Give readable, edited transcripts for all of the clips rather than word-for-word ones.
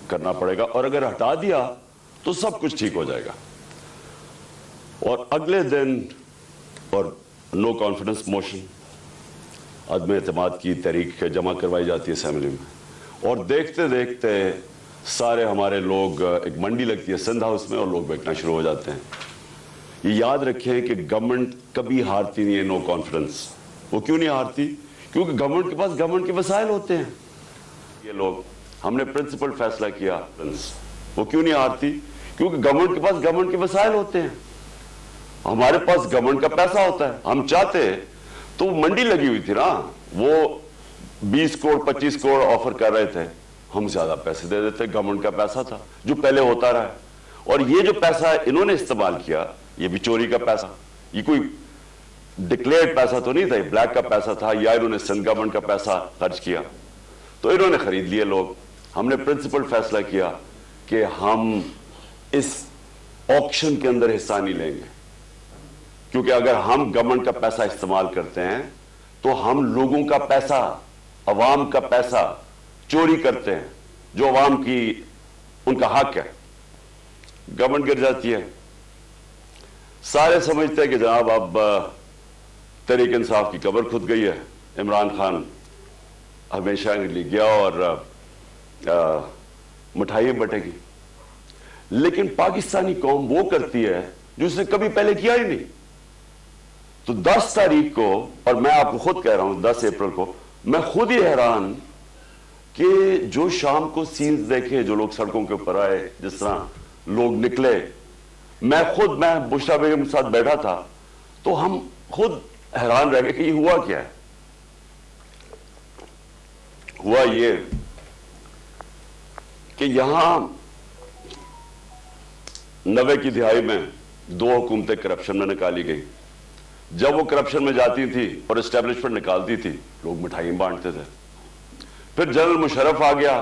کرنا پڑے گا, اور اگر ہٹا دیا تو سب کچھ ٹھیک ہو جائے گا. اور اگلے دن اور نو کانفیڈنس موشن, عدم اعتماد کی تحریک جمع کروائی جاتی ہے اسمبلی میں, اور دیکھتے دیکھتے سارے ہمارے لوگ, ایک منڈی لگتی ہے سندھ ہاؤس میں, اور لوگ بیٹھنا شروع ہو جاتے ہیں. یہ یاد رکھیں کہ گورنمنٹ کبھی ہارتی نہیں ہے نو کانفیڈنس. وہ کیوں نہیں ہارتی؟ کیونکہ گورنمنٹ کے پاس گورنمنٹ کے وسائل ہوتے ہیں. یہ لوگ, ہم نے پرنسپل فیصلہ کیا, وہ کیوں نہیں ہارتی؟ کیونکہ گورنمنٹ کے پاس گورنمنٹ کے وسائل ہوتے ہیں. ہمارے پاس گورنمنٹ کا پیسہ ہوتا ہے. ہم چاہتے تو منڈی لگی ہوئی تھی نا, وہ 20 کروڑ 25 کروڑ آفر کر رہے تھے, ہم زیادہ پیسے دے دیتے. گورنمنٹ کا پیسہ تھا جو پہلے ہوتا رہا ہے. اور یہ جو پیسہ انہوں نے استعمال کیا, یہ بھی چوری کا پیسہ, یہ کوئی ڈکلیئرڈ پیسہ تو نہیں تھا, یہ بلیک کا پیسہ تھا, یا انہوں نے سندھ گورنمنٹ کا پیسہ خرچ کیا تو انہوں نے خرید لیے لوگ. ہم نے پرنسپل فیصلہ کیا کہ ہم اس آکشن کے اندر حصہ نہیں لیں گے, کیونکہ اگر ہم گورنمنٹ کا پیسہ استعمال کرتے ہیں تو ہم لوگوں کا پیسہ, عوام کا پیسہ چوری کرتے ہیں, جو عوام کی ان کا حق ہے. گورنمنٹ گر جاتی ہے. سارے سمجھتے ہیں کہ جناب اب تحریک انصاف کی قبر کھد گئی ہے, عمران خان ہمیشہ کے لیے گیا اور مٹھائیاں بٹے گی. لیکن پاکستانی قوم وہ کرتی ہے جو اس نے کبھی پہلے کیا ہی نہیں. تو 10 تاریخ کو, اور میں آپ کو خود کہہ رہا ہوں 10 اپریل کو, میں خود ہی حیران کہ جو شام کو سینز دیکھے, جو لوگ سڑکوں کے اوپر آئے, جس طرح لوگ نکلے, میں بشرا بیگم کے ساتھ بیٹھا تھا تو ہم خود حیران رہ گئے کہ یہ ہوا کیا ہے. ہوا یہ کہ یہاں 90 کی دہائی میں 2 حکومتیں کرپشن میں نکالی گئی. جب وہ کرپشن میں جاتی تھی اور اسٹیبلشمنٹ نکالتی تھی, لوگ مٹھائیاں بانٹتے تھے. پھر جنرل مشرف آ گیا,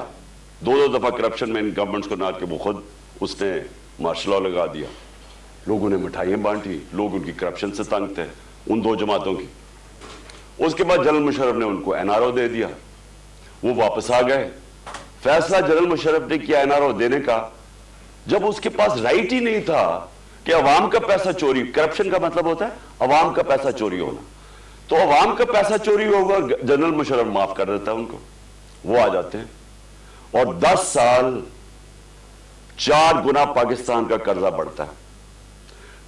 2 دفعہ کرپشن میں ان گورنمنٹس کو نہ کہ وہ خود اس نے مارشل لا لگا دیا. لوگوں نے مٹھائیاں بانٹی, لوگ ان کی کرپشن سے تنگ تھے, ان 2 جماعتوں کی. اس کے بعد جنرل مشرف نے ان کو NRO دے دیا, وہ واپس آ گئے. فیصلہ جنرل مشرف نے کیا NRO دینے کا, جب اس کے پاس رائٹ ہی نہیں تھا کہ عوام کا پیسہ چوری, کرپشن کا مطلب ہوتا ہے عوام کا پیسہ چوری ہونا, تو عوام کا پیسہ چوری ہوگا, جنرل مشرف معاف کر دیتا ہے ان کو, وہ آ جاتے ہیں. اور 10 سال 4 گنا پاکستان کا قرضہ بڑھتا ہے.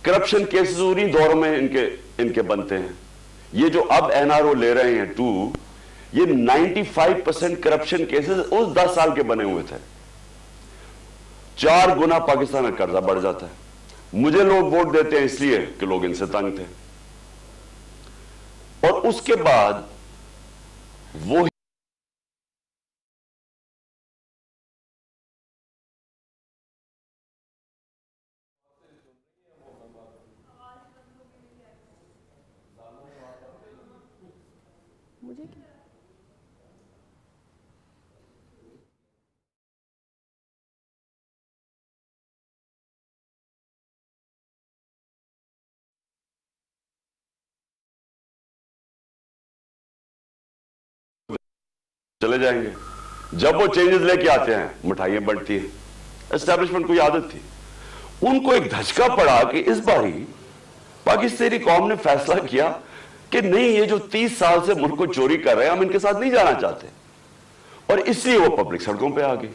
کرپشن کیسز انہی دوروں میں ان کے بنتے ہیں. یہ جو اب NRO لے رہے ہیں 2, یہ 95% کرپشن کیسز اس 10 سال کے بنے ہوئے تھے. 4 گنا پاکستان کا قرضہ بڑھ جاتا ہے. مجھے لوگ ووٹ دیتے ہیں اس لیے کہ لوگ ان سے تنگ تھے. اور اس کے بعد وہ چلے جائیں گے. جب وہ چینجز لے کے آتے ہیں, مٹھائیاں بنتی ہیں. اسٹیبلشمنٹ کو یہ عادت تھی. ان کو ایک دھچکا پڑا کہ اس باری پاکستانی قوم نے فیصلہ کیا کہ نہیں, یہ جو 30 سال سے ملک کو چوری کر رہے ہیں, ہم ان کے ساتھ نہیں جانا چاہتے, اور اس لیے وہ پبلک سڑکوں پہ آ گئی.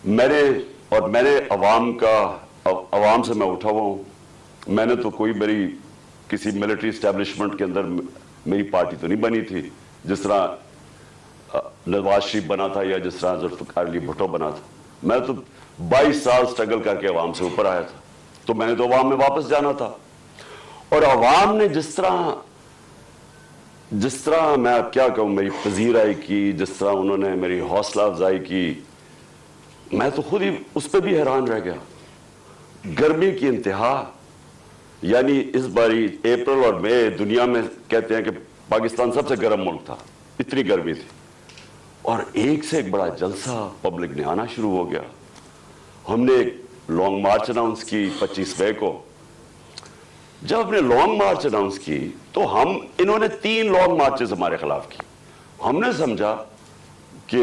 میں نے عوام سے میں اٹھا ہوا ہوں. میں نے تو کوئی کسی ملٹری اسٹیبلشمنٹ کے اندر میری پارٹی تو نہیں بنی تھی, جس طرح نواز شریف بنا تھا یا جس طرح ذوالفقار علی بھٹو بنا تھا. میں تو 22 سال سٹرگل کر کے عوام سے اوپر آیا تھا, تو میں نے تو عوام میں واپس جانا تھا. اور عوام نے جس طرح میں کیا کہوں, میری پذیرائی کی, جس طرح انہوں نے میری حوصلہ افزائی کی, میں تو خود ہی اس پہ بھی حیران رہ گیا. گرمی کی انتہا, یعنی اس باری اپریل اور مئی, دنیا میں کہتے ہیں کہ پاکستان سب سے گرم ملک تھا, اتنی گرمی تھی, اور ایک سے ایک بڑا جلسہ پبلک نے آنا شروع ہو گیا. ہم نے ایک لانگ مارچ اناؤنس کی 25 مئی کو. جب ہم نے لانگ مارچ اناؤنس کی تو انہوں نے 3 لانگ مارچز ہمارے خلاف کی. ہم نے سمجھا کہ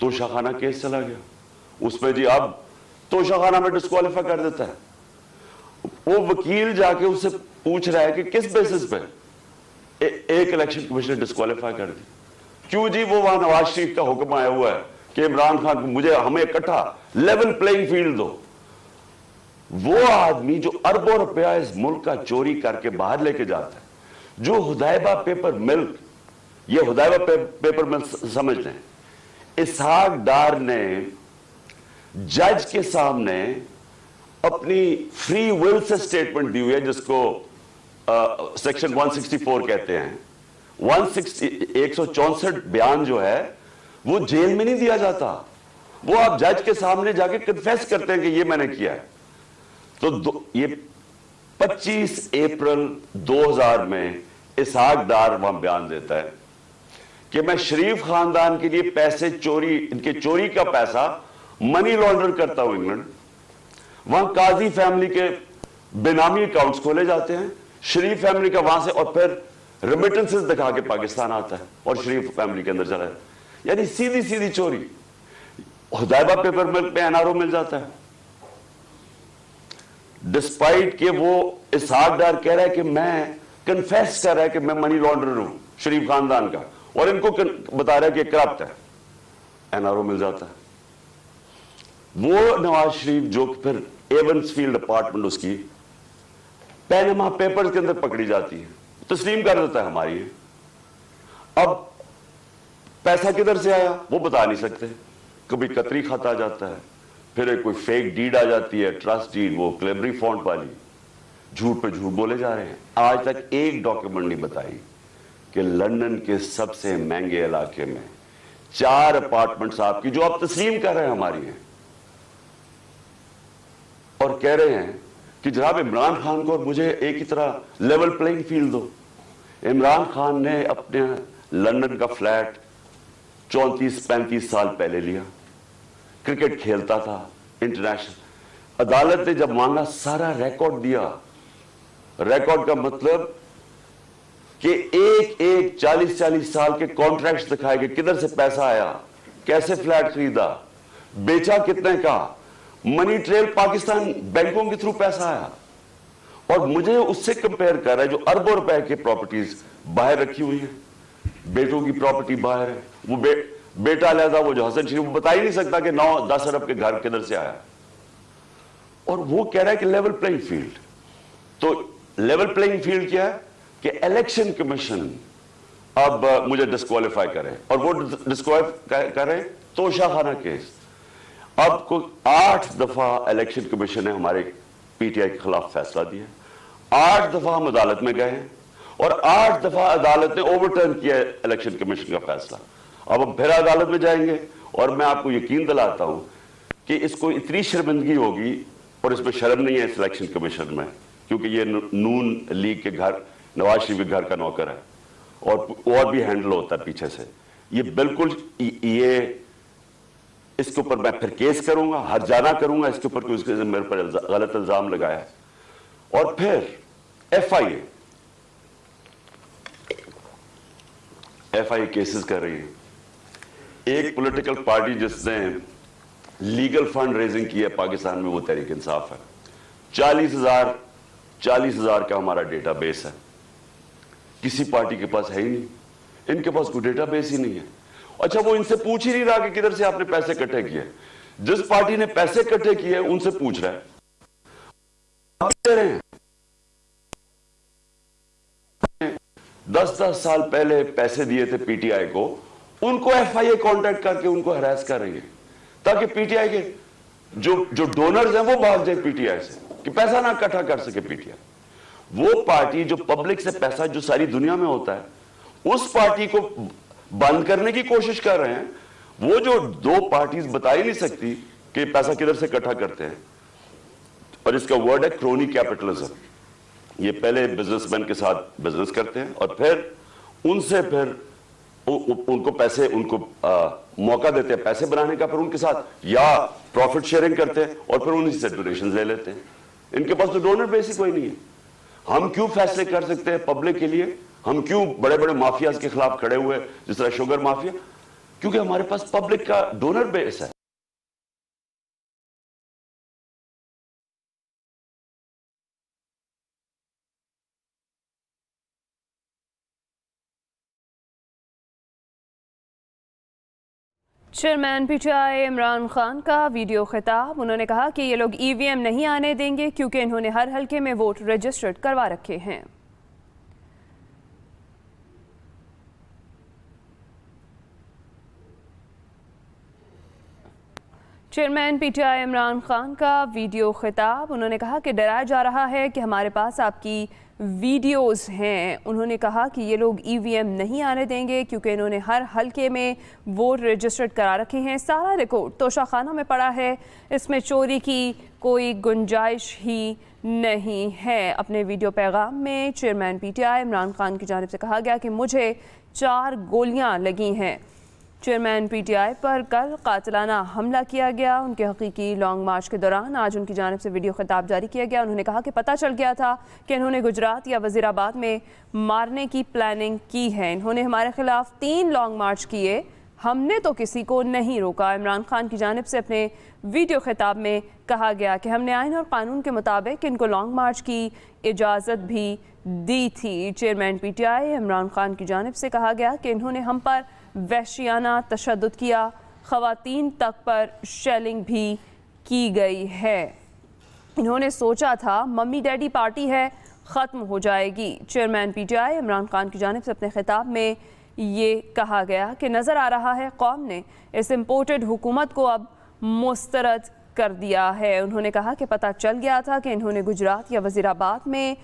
توشہ خانہ کیس چلا گیا، اس میں جی اب توشہ خانہ میں ڈسکوالیفائی کر دیتا ہے، وہ وکیل جا کے اس سے پوچھ رہا ہے کہ کس بیسس پہ ایک الیکشن کمیشن نے ڈسکوالیفائی کر دی، کیوں جی وہ وہاں نواز شریف کا حکم آیا ہوا ہے کہ عمران خان کو ہمیں اکٹھا لیول پلینگ فیلڈ دو۔ وہ آدمی جو اربوں روپیہ اس ملک کا چوری کر کے باہر لے کے جاتا ہے، جو حدیبہ پیپر مل، یہ حدیبہ پیپر مل سمجھ لیں، اسحاق ڈار نے جج کے سامنے اپنی فری ول سے سٹیٹمنٹ دی ہوئی ہے، جس کو سیکشن 164 کہتے ہیں۔ 164 بیان جو ہے وہ جیل میں نہیں دیا جاتا، وہ آپ جج کے سامنے جا کے کنفیس کرتے ہیں کہ یہ میں نے کیا ہے۔ تو یہ 25 اپریل 2000 میں اسحاق ڈار وہاں بیان دیتا ہے کہ میں شریف خاندان کے لیے پیسے چوری، ان کے چوری کا پیسہ منی لانڈر کرتا ہوں انگلینڈ۔ وہاں قاضی فیملی کے بینامی اکاؤنٹس کھولے جاتے ہیں، شریف فیملی کا وہاں سے، اور پھر ریمیٹنسز دکھا کے پاکستان آتا ہے اور شریف فیملی کے اندر چلا جاتا ہے، یعنی سیدھی سیدھی چوری۔ حدیبہ پیپر مل پہ این آر او مل جاتا ہے، ڈسپائٹ کہ وہ اسحاق ڈار کہہ رہا ہے کہ میں کنفیس کر رہا ہے کہ میں منی لانڈرر ہوں شریف خاندان کا، اور ان کو بتا رہا ہے کہ کرپٹ ہے، این آر او مل جاتا ہے۔ وہ نواز شریف جو پھر ایونس فیلڈ اپارٹمنٹ اس کی پینما پیپرز کے اندر پکڑی جاتی ہے، تسلیم کر دیتا ہے ہماری ہے۔ اب پیسہ کدھر سے آیا وہ بتا نہیں سکتے، کبھی قطری خط آ جاتا ہے، پھر ایک کوئی فیک ڈیڈ آ جاتی ہے، ٹرسٹ ڈیڈ، وہ کلیبری فونٹ والی، جھوٹ پہ جھوٹ بولے جا رہے ہیں۔ آج تک ایک ڈاکیومنٹ نہیں بتائی کہ لندن کے سب سے مہنگے علاقے میں 4 اپارٹمنٹس آپ کی، جو آپ تسلیم کر رہے ہیں ہماری ہیں، اور کہہ رہے ہیں کہ جناب عمران خان کو اور مجھے ایک ہی طرح لیول پلینگ فیلڈ دو۔ عمران خان نے اپنے لندن کا فلیٹ 34-35 سال پہلے لیا، کرکٹ کھیلتا تھا انٹرنیشنل، عدالت نے جب مانگا سارا ریکارڈ دیا۔ ریکارڈ کا مطلب کہ ایک 40 سال کے کانٹریکٹس دکھائے کہ کدھر سے پیسہ آیا، کیسے فلیٹ خریدا، بیچا کتنے کا، منی ٹریل پاکستان بینکوں کے تھرو پیسہ آیا، اور مجھے اس سے کمپیئر کر رہا ہے جو اربوں روپے کی پراپرٹیز باہر رکھی ہوئی ہیں، بیٹوں کی پراپرٹی باہر ہے، وہ بیٹا علیحدہ، وہ جو حسن شریف، وہ بتا ہی نہیں سکتا کہ 9-10 ارب کے گھر کدھر سے آیا، اور وہ کہہ رہا ہے کہ لیول پلینگ فیلڈ۔ تو لیول پلینگ فیلڈ کیا ہے کہ الیکشن کمیشن اب مجھے ڈسکوالیفائی کرے، اور وہ ڈسکوالیفائی کرے توشہ خانہ کیس۔ اب کو 8 دفعہ الیکشن کمیشن نے ہمارے پی ٹی آئی کے خلاف فیصلہ دیا، 8 دفعہ ہم عدالت میں گئے ہیں، اور 8 دفعہ عدالت نے اوور ٹرن کیا الیکشن کمیشن کا فیصلہ۔ اب ہم پھر عدالت میں جائیں گے، اور میں آپ کو یقین دلاتا ہوں کہ اس کو اتنی شرمندگی ہوگی، اور اس میں شرم نہیں ہے اس الیکشن کمیشن میں، کیونکہ یہ نون لیگ کے گھر، نواز شریف کے گھر کا نوکر ہے، اور بھی ہینڈل ہوتا ہے پیچھے سے۔ یہ بالکل یہ اس کے اوپر میں پھر کیس کروں گا، ہر جانا کروں گا اس کے اوپر، کہ اس کے میرے پر غلط الزام لگایا ہے۔ اور پھر ایف آئی اے کیسز کر رہی ہے۔ ایک پولیٹیکل پارٹی جس نے لیگل فنڈ ریزنگ کی ہے پاکستان میں، وہ تحریک انصاف ہے۔ 40,000 کا ہمارا ڈیٹا بیس ہے، کسی پارٹی کے پاس ہے ہی نہیں، ان کے پاس کوئی ڈیٹا بیس ہی نہیں ہے۔ اچھا، وہ ان سے پوچھ ہی نہیں رہا کہ کدھر سے آپ نے پیسے اکٹھے کیے، جس پارٹی نے پیسے اکٹھے کیے ان سے پوچھ رہا ہے۔ 10 سال پہلے پیسے دیے تھے پی ٹی آئی کو، ان کو ایف آئی اے کانٹیکٹ کر کے ان کو ہراس کر رہی ہے، تاکہ پی ٹی آئی کے جو ڈونرز ہیں وہ بھاگ جائیں پی ٹی آئی سے، کہ پیسہ نہ اکٹھا کر سکے پی ٹی آئی۔ وہ پارٹی جو پبلک سے پیسہ جو ساری دنیا میں ہوتا ہے، اس پارٹی کو بند کرنے کی کوشش کر رہے ہیں۔ وہ جو 2 پارٹیز بتا ہی نہیں سکتی کہ پیسہ کدھر سے اکٹھا کرتے ہیں، اور اس کا ورڈ ہے کرونی کیپٹلزم۔ یہ پہلے بزنس مین کے ساتھ بزنس کرتے ہیں، اور پھر ان سے پھر ان کو پیسے، ان کو موقع دیتے ہیں پیسے بنانے کا، پھر ان کے ساتھ یا پروفٹ شیئرنگ کرتے ہیں، اور پھر انہیں سے ڈونیشنز لے لیتے ہیں۔ ان کے پاس تو ڈونر بیس ہی کوئی نہیں ہے۔ ہم کیوں فیصلے کر سکتے ہیں پبلک کے لیے؟ ہم کیوں بڑے بڑے مافیاز کے خلاف کھڑے ہوئے، جس طرح شوگر مافیا؟ کیونکہ ہمارے پاس پبلک کا ڈونر بیس ہے. Chairman P T I Imran Khan کا ویڈیو خطاب. انہوں نے کہا کہ یہ لوگ ای وی ایم نہیں آنے دیں گے کیونکہ انہوں نے ہر حلقے میں ووٹ رجسٹرڈ کروا رکھے ہیں. Chairman P T I Imran Khan کا ویڈیو خطاب. انہوں نے کہا کہ ڈرایا جا رہا ہے کہ ہمارے پاس آپ کی ویڈیوز ہیں. انہوں نے کہا کہ یہ لوگ ای وی ایم نہیں آنے دیں گے کیونکہ انہوں نے ہر حلقے میں ووٹ رجسٹرڈ کرا رکھے ہیں. سارا ریکارڈ توشہ خانہ میں پڑا ہے, اس میں چوری کی کوئی گنجائش ہی نہیں ہے. اپنے ویڈیو پیغام میں chairman P T I Imran Khan کی جانب سے کہا گیا کہ مجھے 4 گولیاں لگی ہیں. چیئرمین پی ٹی آئی پر کل قاتلانہ حملہ کیا گیا. ان کے حقیقی لانگ مارچ کے دوران آج ان کی جانب سے ویڈیو خطاب جاری کیا گیا. انہوں نے کہا کہ پتہ چل گیا تھا کہ انہوں نے گجرات یا وزیر آباد میں مارنے کی پلاننگ کی ہے. انہوں نے ہمارے خلاف 3 لانگ مارچ کیے, ہم نے تو کسی کو نہیں روکا. عمران خان کی جانب سے اپنے ویڈیو خطاب میں کہا گیا کہ ہم نے آئین اور قانون کے مطابق ان کو لانگ مارچ کی اجازت بھی دی تھی. Chairman P T I Imran Khan کی جانب سے کہا گیا کہ انہوں نے ہم پر وحشیانہ تشدد کیا, خواتین تک پر شیلنگ بھی کی گئی ہے. انہوں نے سوچا تھا ممی ڈیڈی پارٹی ہے, ختم ہو جائے گی. Chairman P T I Imran Khan کی جانب سے اپنے خطاب میں یہ کہا گیا کہ نظر آ رہا ہے قوم نے اس امپورٹڈ حکومت کو اب مسترد کر دیا ہے. انہوں نے کہا کہ پتہ چل گیا تھا کہ انہوں نے گجرات یا وزیر آباد میں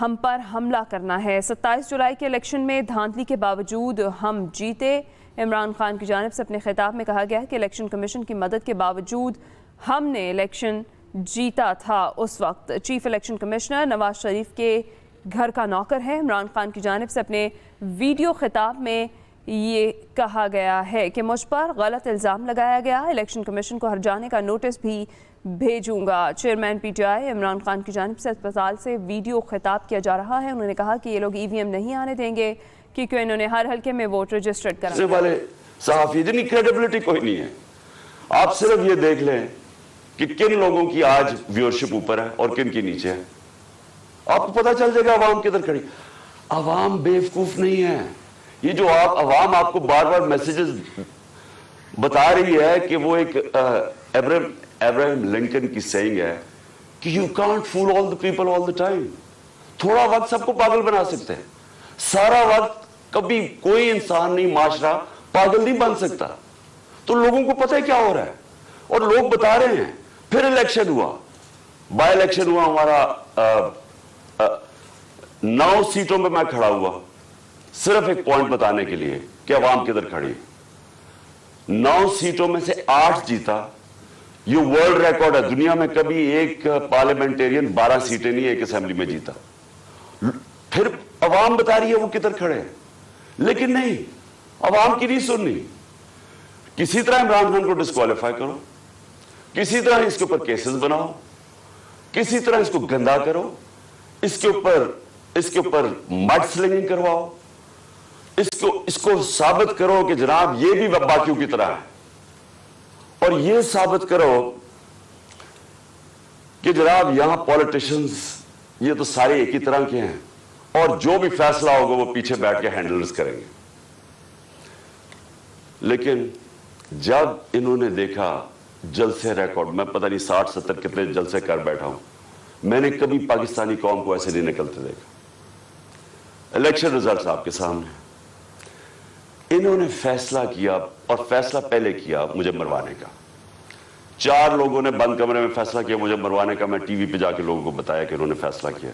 ہم پر حملہ کرنا ہے. 27 جولائی کے الیکشن میں دھاندلی کے باوجود ہم جیتے. عمران خان کی جانب سے اپنے خطاب میں کہا گیا کہ الیکشن کمیشن کی مدد کے باوجود ہم نے الیکشن جیتا تھا. اس وقت chief election commissioner Nawaz Sharif کے گھر کا نوکر ہے. عمران خان کی جانب سے اپنے ویڈیو خطاب میں یہ کہا گیا ہے کہ مجھ پر غلط الزام لگایا گیا, الیکشن کمیشن کو ہر جانے کا نوٹس بھی بھیجوں گا. Chairman P T I Imran Khan کی جانب سے اسپتال سے ویڈیو خطاب کیا جا رہا ہے. انہوں نے کہا کہ یہ لوگ ای وی ایم نہیں آنے دیں گے کیونکہ انہوں نے ہر حلقے میں ووٹ رجسٹرڈ کرا. والے صحافی اتنی کریڈیبلٹی کوئی نہیں ہے. آپ صرف یہ دیکھ لیں کہ کن لوگوں کی آج ویورشپ اوپر ہے اور کن کی نیچے ہے. آپ کو پتہ چل جائے گا عوام کدھر کھڑی. عوام بیوقوف نہیں ہے. یہ جو عوام آپ کو بار بار میسیجز بتا رہی ہے کہ وہ ایک ابراہیم لنکن کی سیئنگ ہے کہ you can't fool all the people all the time. تھوڑا وقت سب کو پاگل بنا سکتے ہیں, سارا وقت کبھی کوئی انسان نہیں, معاشرہ پاگل نہیں بن سکتا. تو لوگوں کو پتہ ہے کیا ہو رہا ہے اور لوگ بتا رہے ہیں. پھر الیکشن ہوا, بائی الیکشن ہوا ہمارا 9 سیٹوں پہ میں کھڑا ہوا صرف ایک پوائنٹ بتانے کے لیے کہ عوام کدھر کھڑی. 9 سیٹوں میں سے 8 جیتا. یہ ورلڈ ریکارڈ ہے, دنیا میں کبھی ایک پارلیمنٹیرین 12 سیٹیں نہیں ایک اسمبلی میں جیتا. پھر عوام بتا رہی ہے وہ کدھر کھڑے, لیکن نہیں, عوام کی نہیں سننی. کسی طرح عمران خان کو ڈسکوالیفائی کرو, کسی طرح اس کے اوپر کیسز بناؤ, کسی طرح اس کو گندا کرو, اس کے اوپر مڈ سلنگنگ کرواؤ, اس کو ثابت کرو کہ جناب یہ بھی باقیوں کی طرح ہے, اور یہ ثابت کرو کہ جناب یہاں پولیٹیشنز یہ تو سارے ایک ہی طرح کے ہیں اور جو بھی فیصلہ ہوگا وہ پیچھے بیٹھ کے ہینڈلرز کریں گے. لیکن جب انہوں نے دیکھا جلسے ریکارڈ, میں پتہ نہیں 60-70 کتنے جلسے کر بیٹھا ہوں, میں نے کبھی پاکستانی قوم کو ایسے نہیں نکلتے دیکھا. الیکشن ریزلٹس آپ کے سامنے. انہوں نے فیصلہ کیا, اور فیصلہ پہلے کیا مجھے مروانے کا. 4 لوگوں نے بند کمرے میں فیصلہ کیا مجھے مروانے کا. میں ٹی وی پہ جا کے لوگوں کو بتایا کہ انہوں نے فیصلہ کیا.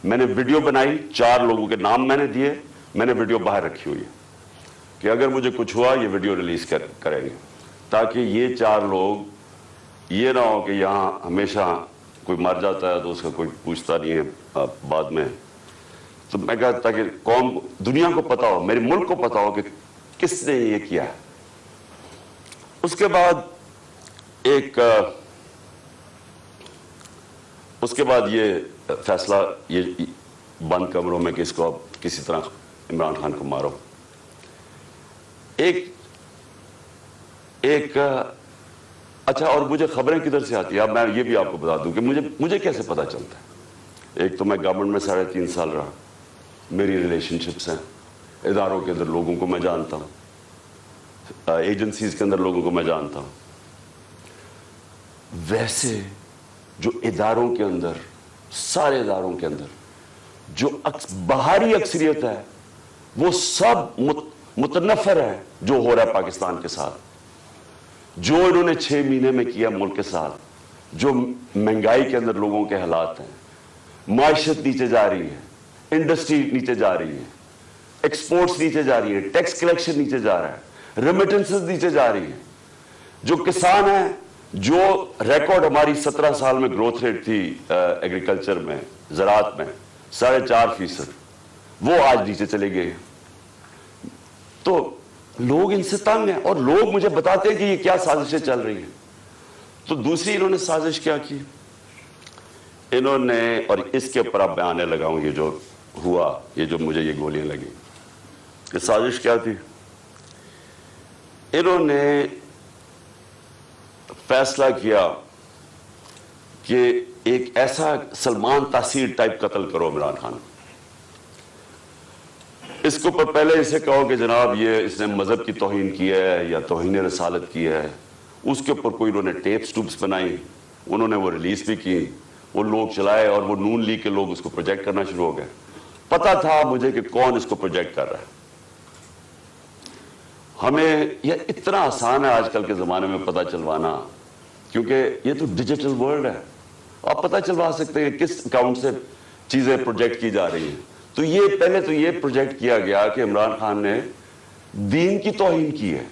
میں نے ویڈیو بنائی, 4 لوگوں کے نام میں نے دیے, میں نے ویڈیو باہر رکھی ہوئی ہے کہ اگر مجھے کچھ ہوا یہ ویڈیو ریلیز کریں گے, تاکہ یہ 4 لوگ یہ نہ ہو کہ یہاں ہمیشہ کوئی مر جاتا ہے تو اس کا کوئی پوچھتا نہیں ہے بعد میں. تو میں کہا تاکہ قوم دنیا کو پتا ہو, میرے ملک کو پتا ہو کہ کس نے یہ کیا ہے. اس کے بعد یہ فیصلہ یہ بند کمروں میں کہ اس کو اب کسی طرح عمران خان کو مارو. ایک اچھا، اور مجھے خبریں کدھر سے آتی ہیں؟ اب میں یہ بھی آپ کو بتا دوں کہ مجھے کیسے پتا چلتا ہے۔ ایک تو میں گورنمنٹ میں 3.5 سال رہا، میری ریلیشن شپس ہیں، اداروں کے اندر لوگوں کو میں جانتا ہوں، ایجنسیز کے اندر لوگوں کو میں جانتا ہوں۔ ویسے جو اداروں کے اندر، سارے اداروں کے اندر جو باہری اکثریت ہے، وہ سب متنفر ہے جو ہو رہا ہے پاکستان کے ساتھ، جو انہوں نے 6 مہینے میں کیا ملک کے ساتھ، جو مہنگائی کے اندر لوگوں کے حالات ہیں، معیشت نیچے جا رہی ہے، انڈسٹری نیچے جا رہی ہے، ایکسپورٹس نیچے جا رہی ہے، ٹیکس کلیکشن نیچے جا رہا ہے، ریمیٹنسز نیچے جا رہی ہے، جو کسان ہیں، جو ریکارڈ ہماری 17 سال میں گروتھ ریٹ تھی ایگریکلچر میں، زراعت میں 4.5%، وہ آج نیچے چلے گئے۔ تو لوگ ان سے تنگ ہیں، اور لوگ مجھے بتاتے ہیں کہ یہ کیا سازشیں چل رہی ہیں۔ تو دوسری انہوں نے سازش کیا کی، انہوں نے، اور اس کے اوپر اب میں آنے لگا ہوں، یہ جو ہوا، یہ جو مجھے یہ گولیاں لگی، یہ سازش کیا تھی؟ انہوں نے فیصلہ کیا کہ ایک ایسا سلمان تاثیر ٹائپ قتل کرو عمران خان۔ اس کے اوپر پہلے اسے کہو کہ جناب یہ اس نے مذہب کی توہین کی ہے یا توہین رسالت کی ہے، اس کے اوپر کوئی انہوں نے ٹیپس بنائی، انہوں نے وہ ریلیز بھی کی، وہ لوگ چلائے، اور وہ نون لیگ کے لوگ اس کو پروجیکٹ کرنا شروع ہو گئے۔ پتا تھا مجھے کہ کون اس کو پروجیکٹ کر رہا ہے۔ ہمیں یہ اتنا آسان ہے آج کل کے زمانے میں پتا چلوانا، کیونکہ یہ تو ڈیجیٹل ورلڈ ہے، آپ پتا چلوا سکتے ہیں کس اکاؤنٹ سے چیزیں پروجیکٹ کی جا رہی ہیں۔ تو یہ پہلے تو یہ پروجیکٹ کیا گیا کہ عمران خان نے دین کی توہین کی ہے۔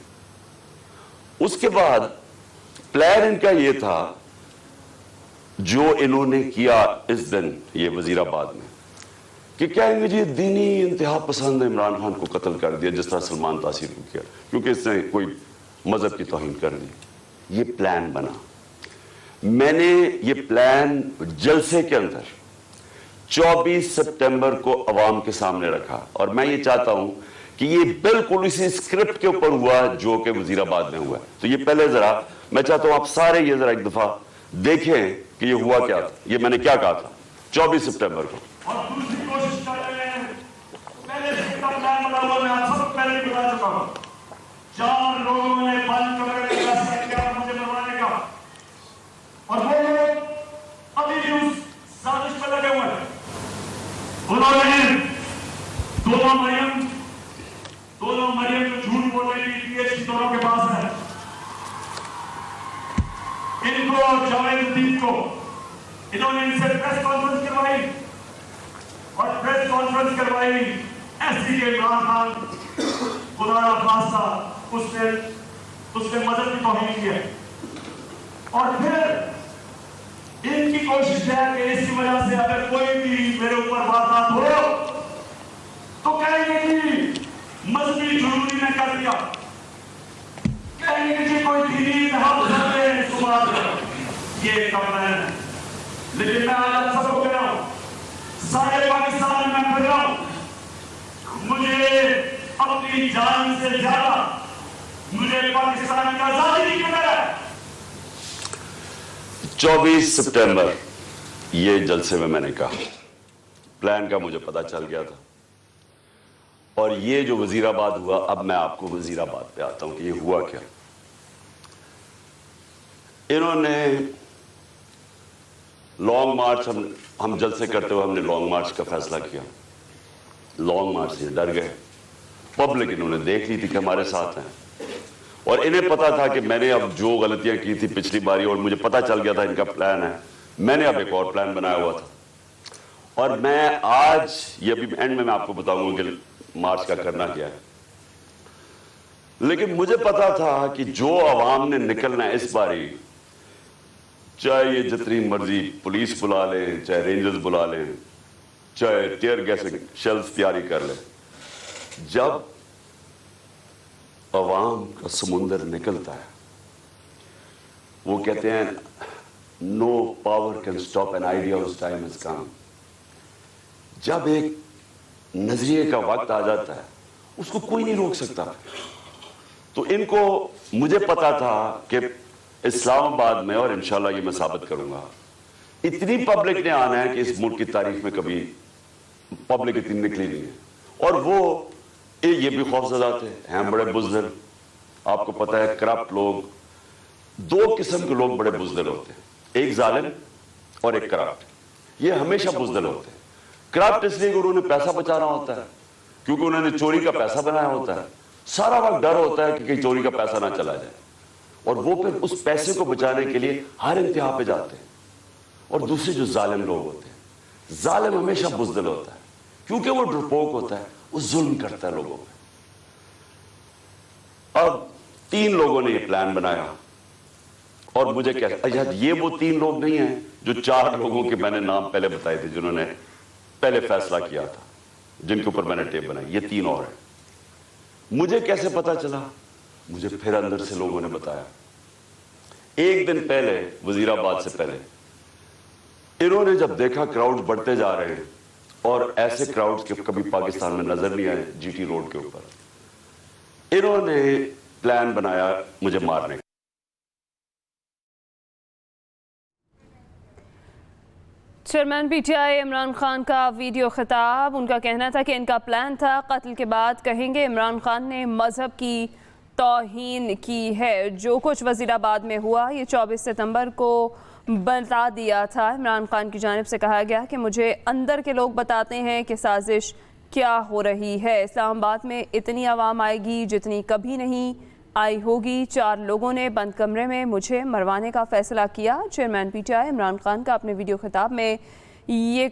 اس کے بعد پلان ان کا یہ تھا، جو انہوں نے کیا اس دن یہ وزیر آباد میں، کہ کہیں گے جی دینی انتہا پسند عمران خان کو قتل کر دیا، جس طرح سلمان تاثیر کو کیا، کیونکہ اس نے کوئی مذہب کی توہین کر دی۔ یہ پلان بنا۔ میں نے یہ پلان جلسے کے اندر 24 سپٹمبر کو عوام کے سامنے رکھا، اور میں یہ چاہتا ہوں کہ یہ بالکل اسی اسکرپٹ کے اوپر ہوا جو کہ وزیر آباد میں ہوا ہے۔ تو یہ پہلے ذرا میں چاہتا ہوں آپ سارے یہ ذرا ایک دفعہ دیکھیں کہ یہ ہوا کیا تھا، یہ میں نے کیا کہا تھا 24 سپٹمبر کو۔ اور دوسری کوشش کر رہے ہیں، پہلے سے کتنا پلان بنا ہوا میں آپ سب پہلے بتا چکا ہوں۔ 4 لوگوں نے بند کمرے میں فیصلہ کیا مجھے مروانے کا، اور وہ لوگ ابھی بھی اس سازش میں لگے ہوئے ہیں۔ انہوں نے دونوں مریم کو جھوٹ بولنے کی PhD دونوں کے پاس ہے۔ ان کو جاوید الدین کو انہوں نے ان سے پریس کانفرنس کروائی، اور پریس کانفرنس کروائی ایسی کہ عمران خان خدا نہ خواستہ اس نے مذہب کی توہین کی ہے، اور پھر ان کی کوشش ہے کہ اس کی وجہ سے اگر کوئی بھی میرے اوپر واردات ہو تو کہیں گے کہ مذہبی ضروری نے کر دیا، کہیں گے کہ کوئی دینی انتہا پسند ہے اس کو بات کرو۔ یہ ایک پلان ہے، لیکن میں آج آپ سب کو کہہ رہا ہوں، سارے پاکستان میں پھر رہا ہوں، مجھے اپنی جان سے زیادہ مجھے پاکستان کی آزادی کی فکر ہے۔ 24 سپٹمبر یہ جلسے میں نے کہا، پلان کا مجھے پتا چل گیا تھا، اور یہ جو وزیر آباد ہوا، اب میں آپ کو وزیر آباد پہ آتا ہوں کہ یہ ہوا کیا۔ انہوں نے لانگ مارچ، ہم جلسے کرتے ہوئے ہم نے لانگ مارچ کا فیصلہ کیا۔ لانگ مارچ سے ڈر گئے، پبلک انہوں نے دیکھ لی تھی کہ ہمارے ساتھ ہیں، اور انہیں پتا تھا کہ میں نے اب جو غلطیاں کی تھی پچھلی باری، اور مجھے پتا چل گیا تھا ان کا پلان ہے، میں نے اب ایک اور پلان بنایا ہوا تھا، اور میں آج یہ ابھی اینڈ میں آپ کو بتاؤں گا کہ مارچ کا کرنا کیا ہے۔ لیکن مجھے پتا تھا کہ جو عوام نے نکلنا ہے اس باری، چاہے یہ جتنی مرضی پولیس بلا لیں، چاہے رینجرز بلا لیں، چاہے ٹیئر گیسنگ شیلز تیاری کر لیں، جب عوام کا سمندر نکلتا ہے، وہ کہتے ہیں no power can stop an idea its time is come. جب ایک نظریے کا وقت آ جاتا ہے، اس کو کوئی نہیں روک سکتا۔ تو ان کو مجھے پتا تھا کہ اسلام آباد میں، اور انشاءاللہ یہ میں ثابت کروں گا، اتنی پبلک نے آنا ہے کہ اس ملک کی تاریخ میں کبھی پبلک اتنی نکلی نہیں ہے۔ اور وہ یہ بھی خوفزدہ تھے، ہیں بڑے بزدل، آپ کو پتا ہے کرپٹ لوگ، دو قسم کے لوگ بڑے بزدل ہوتے ہیں، ایک ظالم اور ایک کرپٹ۔ یہ ہمیشہ بزدل ہوتے ہیں۔ کرپٹ اس لیے کہ انہوں نے پیسہ بچانا ہوتا ہے، کیونکہ انہوں نے چوری کا پیسہ بنایا ہوتا ہے، سارا وقت ڈر ہوتا ہے کہ کہیں چوری کا پیسہ نہ چلا جائے، اور وہ پھر اس پیسے کو بچانے کے لیے ہر انتہا پہ جاتے ہیں۔ اور دوسرے جو ظالم لوگ ہوتے ہیں، ظالم ہمیشہ بزدل ہوتا ہے کیونکہ وہ ڈرپوک ہوتا ہے، وہ ظلم کرتا ہے لوگوں پہ۔ اب 3 لوگوں نے یہ پلان بنایا، اور مجھے کہا یہ وہ 3 لوگ نہیں ہیں جو 4 لوگوں کے میں نے نام پہلے بتائے تھے جنہوں نے پہلے فیصلہ کیا تھا، جن کے اوپر میں نے ٹیپ بنائی، یہ 3 اور ہیں۔ مجھے کیسے پتا چلا؟ مجھے پھر اندر سے لوگوں نے بتایا۔ ایک دن پہلے، وزیر آباد سے پہلے، انہوں نے جب دیکھا کراؤڈ بڑھتے جا رہے ہیں، اور ایسے کراؤڈ کے کبھی پاکستان میں نظر نہیں آئے جی ٹی روڈ کے اوپر، انہوں نے پلان بنایا مجھے مارنے کا۔ Chairman P T I Imran Khan کا ویڈیو خطاب، ان کا کہنا تھا کہ ان کا پلان تھا قتل کے بعد کہیں گے عمران خان نے مذہب کی توہین کی ہے۔ جو کچھ وزیر آباد میں ہوا یہ 24 ستمبر کو بتا دیا تھا۔ عمران خان کی جانب سے کہا گیا کہ مجھے اندر کے لوگ بتاتے ہیں کہ سازش کیا ہو رہی ہے، اسلام آباد میں اتنی عوام آئے گی جتنی کبھی نہیں آئی ہوگی، 4 لوگوں نے بند کمرے میں مجھے مروانے کا فیصلہ کیا۔ Chairman P T I Imran Khan کا اپنے ویڈیو خطاب میں یہ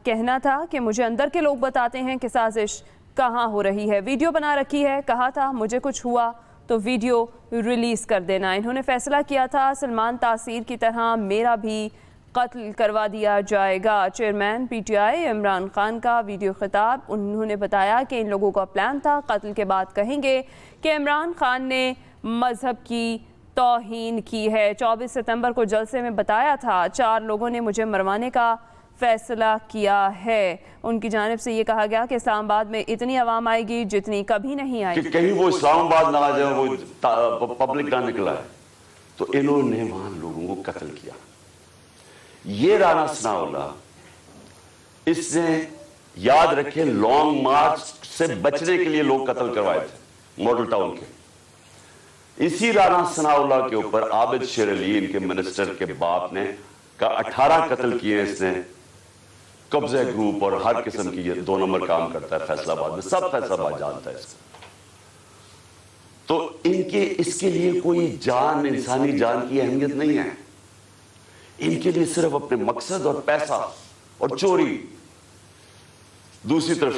کہنا تھا کہ مجھے اندر کے لوگ بتاتے ہیں کہ سازش کہاں ہو رہی ہے، ویڈیو بنا رکھی ہے، کہا تھا مجھے کچھ ہوا تو ویڈیو ریلیز کر دینا۔ انہوں نے فیصلہ کیا تھا سلمان تاثیر کی طرح میرا بھی قتل کروا دیا جائے گا۔ Chairman P T I Imran Khan کا ویڈیو خطاب، انہوں نے بتایا کہ ان لوگوں کا پلان تھا قتل کے بعد کہیں گے کہ عمران خان نے مذہب کی توہین کی ہے۔ 24 ستمبر کو جلسے میں بتایا تھا 4 لوگوں نے مجھے مروانے کا فیصلہ کیا ہے۔ ان کی جانب سے یہ کہا گیا کہ اسلام آباد میں اتنی عوام آئے گی جتنی کبھی نہیں آئی کہ کہیں وہ اسلام آباد نہ آ جائے، وہ پبلک نہ نکلا ہے، تو انہوں نے وہاں لوگوں کو قتل کیا۔ یہ رانا ثناء اللہ، اس نے یاد رکھے لانگ مارچ سے بچنے کے لیے لوگ قتل کروائے تھے ماڈل ٹاؤن کے۔ اسی رانا ثناء اللہ کے اوپر عابد شیر علی، ان کے منسٹر کے باپ نے، کا 18 قتل کیے اس نے۔ قبضہ گروپ اور ہر قسم کی یہ 2 نمبر کام کرتا ہے فیصل آباد میں، سب فیصل آباد جانتا ہے اس کو۔ تو اس کے لیے کوئی جان، انسانی جان کی اہمیت نہیں ہے، ان کے لیے صرف اپنے مقصد اور پیسہ اور چوری۔ دوسری طرف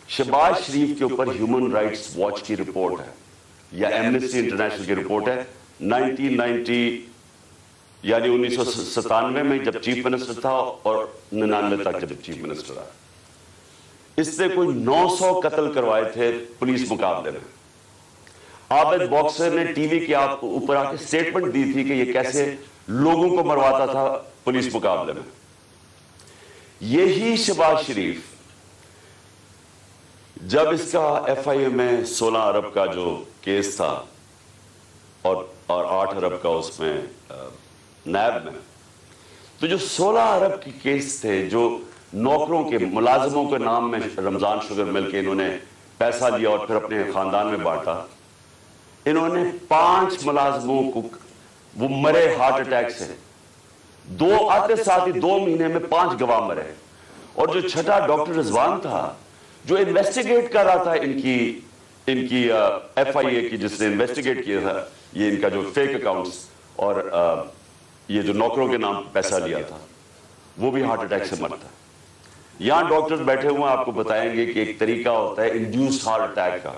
شہباز شریف کے اوپر ہیومن رائٹس واچ کی رپورٹ ہے، یا ایمنسٹی انٹرنیشنل کی رپورٹ ہے، 1990 یعنی 1997 میں جب چیف منسٹر تھا، اور 99 تک جب چیف منسٹر آیا، اس نے کوئی 900 قتل کروائے تھے پولیس مقابلے میں۔ عابد باکسر نے ٹی وی کے اوپر آ کے سٹیٹمنٹ دی تھی کہ یہ کیسے لوگوں کو مرواتا تھا پولیس مقابلے میں۔ یہی شہباز شریف جب اس کا ایف آئی اے میں 16 ارب کا جو کیس تھا، اور 8 ارب کا اس میں نیب میں، تو جو 16 ارب کی کیس تھے، جو نوکروں کے ملازموں کے نام میں رمضان شوگر مل کے انہوں نے پیسہ لیا اور پھر اپنے خاندان میں بانٹا، انہوں نے 5 ملازموں کو، وہ مرے ہارٹ اٹیک سے، 2 آتے ساتھ ہی 2 مہینے میں 5 گواہ مرے۔ اور جو چھٹا ڈاکٹر رضوان تھا، جو انویسٹیگیٹ کر رہا تھا ان کی ایف آئی اے کی، جس نے انویسٹیگیٹ کیا تھا یہ ان کا جو فیک اکاؤنٹس اور یہ جو نوکروں کے نام پیسہ لیا تھا، وہ بھی ہارٹ اٹیک سے مرتا ہے۔ یہاں ڈاکٹر بیٹھے ہوئے آپ کو بتائیں گے کہ ایک طریقہ ہوتا ہے انڈیوس ہارٹ اٹیک کا،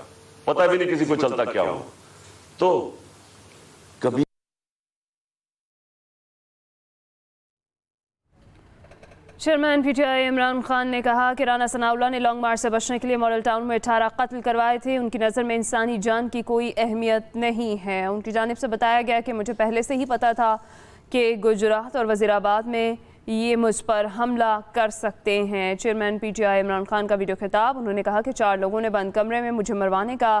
پتہ بھی نہیں کسی کو چلتا کیا ہو۔ تو کبھی chairman P T I Imran Khan نے کہا کہ رانا ثناء اللہ نے لانگ مارچ سے بچنے کے لیے ماڈل ٹاؤن میں 18 قتل کروائے تھے، ان کی نظر میں انسانی جان کی کوئی اہمیت نہیں ہے۔ ان کی جانب سے بتایا گیا کہ مجھے پہلے سے ہی پتا تھا کہ گجرات اور وزیر آباد میں یہ مجھ پر حملہ کر سکتے ہیں۔ Chairman P T I Imran Khan کا ویڈیو خطاب، انہوں نے کہا کہ 4 لوگوں نے بند کمرے میں مجھے مروانے کا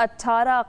18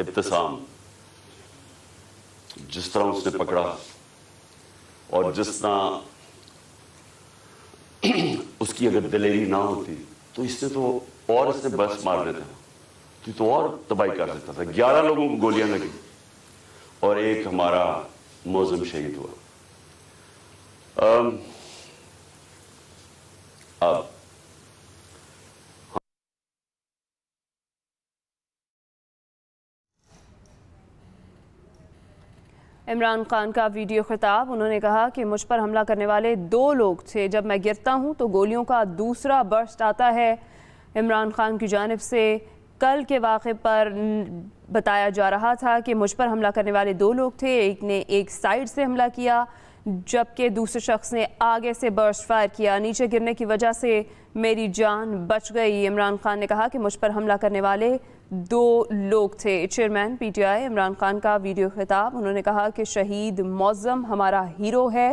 ابتسام جس طرح اس نے پکڑا اور جس طرح اس کی اگر دلیری نہ ہوتی تو اس نے تو اور اس نے بس مار دیتا تو اور تباہی کر دیتا تھا. 11 لوگوں کو گولیاں لگی اور ایک ہمارا موزم شہید ہوا. اب عمران خان کا ویڈیو خطاب. انہوں نے کہا کہ مجھ پر حملہ کرنے والے 2 لوگ تھے. جب میں گرتا ہوں تو گولیوں کا دوسرا برسٹ آتا ہے. عمران خان کی جانب سے کل کے واقعے پر بتایا جا رہا تھا کہ مجھ پر حملہ کرنے والے 2 لوگ تھے. ایک نے ایک سائیڈ سے حملہ کیا جبکہ دوسرے شخص نے آگے سے برسٹ فائر کیا. نیچے گرنے کی وجہ سے میری جان بچ گئی. عمران خان نے کہا کہ مجھ پر حملہ کرنے والے 2 لوگ تھے. Chairman P T I Imran Khan کا ویڈیو خطاب. انہوں نے کہا کہ شہید معظم ہمارا ہیرو ہے.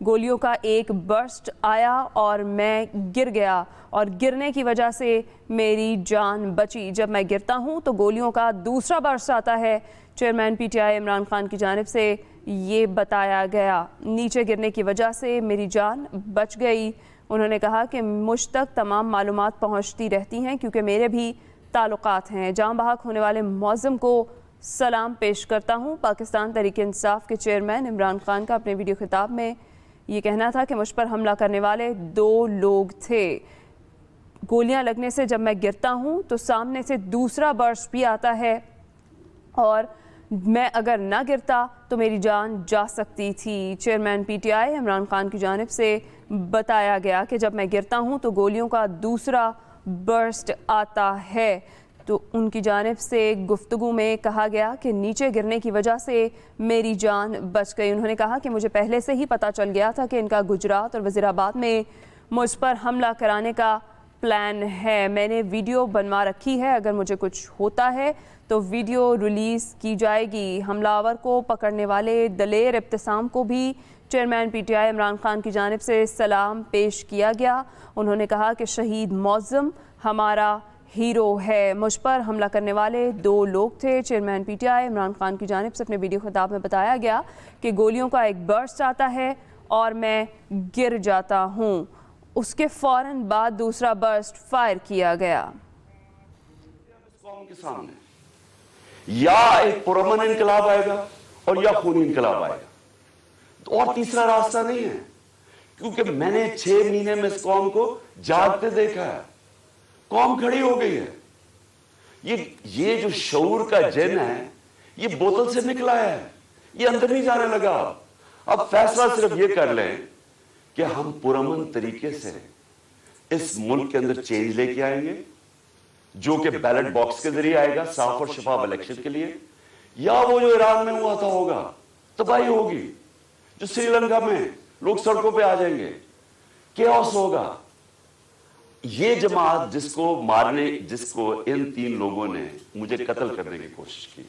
گولیوں کا ایک برسٹ آیا اور میں گر گیا اور گرنے کی وجہ سے میری جان بچی. جب میں گرتا ہوں تو گولیوں کا دوسرا برسٹ آتا ہے. Chairman P T I Imran Khan کی جانب سے یہ بتایا گیا. نیچے گرنے کی وجہ سے میری جان بچ گئی. انہوں نے کہا کہ مجھ تک تمام معلومات پہنچتی رہتی ہیں کیونکہ میرے بھی تعلقات ہیں. جاں بحق ہونے والے معظم کو سلام پیش کرتا ہوں. پاکستان تحریک انصاف کے چیئرمین عمران خان کا اپنے ویڈیو خطاب میں یہ کہنا تھا کہ مجھ پر حملہ کرنے والے 2 لوگ تھے. گولیاں لگنے سے جب میں گرتا ہوں تو سامنے سے دوسرا برسٹ بھی آتا ہے اور میں اگر نہ گرتا تو میری جان جا سکتی تھی. Chairman P T I Imran Khan کی جانب سے بتایا گیا کہ جب میں گرتا ہوں تو گولیوں کا دوسرا برسٹ آتا ہے. تو ان کی جانب سے گفتگو میں کہا گیا کہ نیچے گرنے کی وجہ سے میری جان بچ گئی. انہوں نے کہا کہ مجھے پہلے سے ہی پتہ چل گیا تھا کہ ان کا گجرات اور وزیر آباد میں مجھ پر حملہ کرانے کا پلان ہے. میں نے ویڈیو بنوا رکھی ہے. اگر مجھے کچھ ہوتا ہے تو ویڈیو ریلیز کی جائے گی. حملہ آور کو پکڑنے والے دلیر ابتسام کو بھی chairman P T I Imran Khan کی جانب سے سلام پیش کیا گیا. انہوں نے کہا کہ شہید معظم ہمارا ہیرو ہے. مجھ پر حملہ کرنے والے 2 لوگ تھے. Chairman P T I Imran Khan کی جانب سے اپنے ویڈیو خطاب میں بتایا گیا کہ گولیوں کا ایک برسٹ آتا ہے اور میں گر جاتا ہوں. اس کے فوراً بعد دوسرا برسٹ فائر کیا گیا. قوم کے سامنے یا ایک پرامن انقلاب آئے گا اور یا خونی انقلاب آئے گا اور تیسرا راستہ نہیں ہے. کیونکہ میں نے 6 مہینے میں اس قوم کو جاگتے دیکھا ہے. قوم کھڑی ہو گئی ہے. یہ جو شعور کا جن ہے یہ بوتل سے نکلا ہے. یہ اندر نہیں جانے لگا. اب فیصلہ صرف یہ کر لیں کہ ہم پرامن طریقے سے اس ملک کے اندر چینج لے کے آئیں گے جو کہ بیلٹ باکس کے ذریعے آئے گا صاف اور شفاف الیکشن کے لیے, یا وہ جو ایران میں ہوا تھا ہوگا, تباہی ہوگی, جو سری لنکا میں لوگ سڑکوں پہ آ جائیں گے, کیوس ہوگا. یہ جماعت جس کو ان 3 لوگوں نے مجھے قتل کرنے کی کوشش کی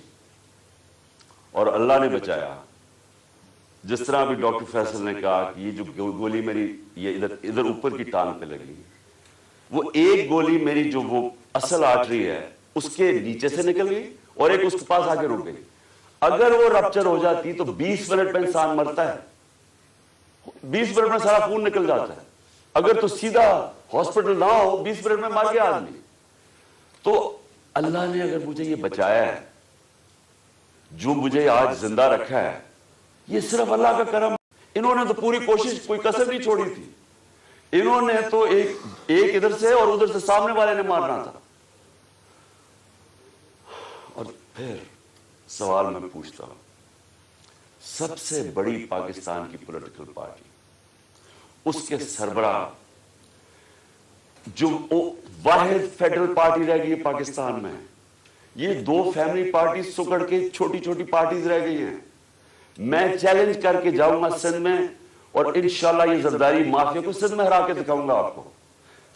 اور اللہ نے بچایا. جس طرح ابھی ڈاکٹر فیصل نے کہا کہ یہ جو گولی میری یہ ادھر اوپر کی ٹانگ پہ لگی, وہ ایک گولی میری جو وہ اصل آرٹری ہے اس کے نیچے سے نکل گئی اور ایک اس کے پاس آگے رک گئی. اگر وہ رپچر ہو جاتی تو 20 منٹ میں انسان مرتا ہے. 20 منٹ میں سارا خون نکل جاتا ہے. اگر تو سیدھا ہاسپٹل نہ ہو 20 منٹ میں مر گیا آدمی. تو اللہ نے اگر مجھے یہ بچایا ہے, جو مجھے آج زندہ رکھا ہے, یہ صرف اللہ کا کرم. انہوں نے تو پوری کوشش, کوئی کسر نہیں چھوڑی تھی. انہوں نے تو ایک ادھر سے اور ادھر سے سامنے والے نے مارنا تھا. اور پھر سوال میں پوچھتا ہوں, سب سے بڑی پاکستان کی پولیٹیکل پارٹی, اس کے سربراہ جو واحد فیڈرل پارٹی رہ گئی ہے پاکستان میں, یہ 2 فیملی پارٹیز سکڑ کے چھوٹی چھوٹی پارٹیز رہ گئی ہیں. میں چیلنج کر کے جاؤں گا سندھ میں اور انشاءاللہ یہ زرداری مافیا کو سندھ میں ہرا کے دکھاؤں گا آپ کو.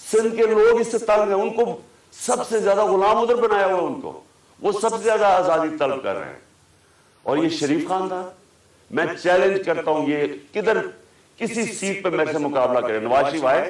سندھ کے لوگ اس سے تنگ ہیں, ان کو سب سے زیادہ غلام ادھر بنایا ہوا, ان کو وہ سب سے زیادہ آزادی طلب کر رہے ہیں. اور یہ شریف خاندان, میں چیلنج کرتا ہوں, یہ کدھر کسی سیٹ پہ میرے سے مقابلہ کرے. نواز شریف آئے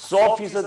100%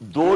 2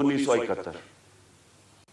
1971।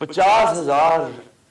50,000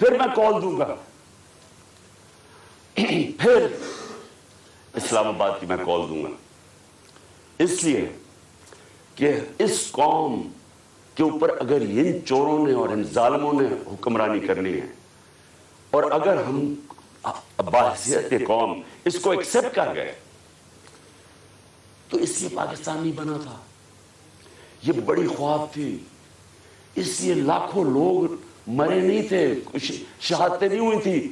پھر میں کال دوں گا، پھر اسلام آباد کی میں کال دوں گا، اس لیے کہ اس قوم کے اوپر اگر ان چوروں نے اور ان ظالموں نے حکمرانی کرنی ہے، اور اگر ہم بحیثیت قوم اس کو ایکسپٹ کر گئے، تو اس لیے پاکستان نہیں بنا تھا، یہ بڑی خواب تھی، اس لیے لاکھوں لوگ مرے نہیں تھے، شہادتیں نہیں ہوئی تھی۔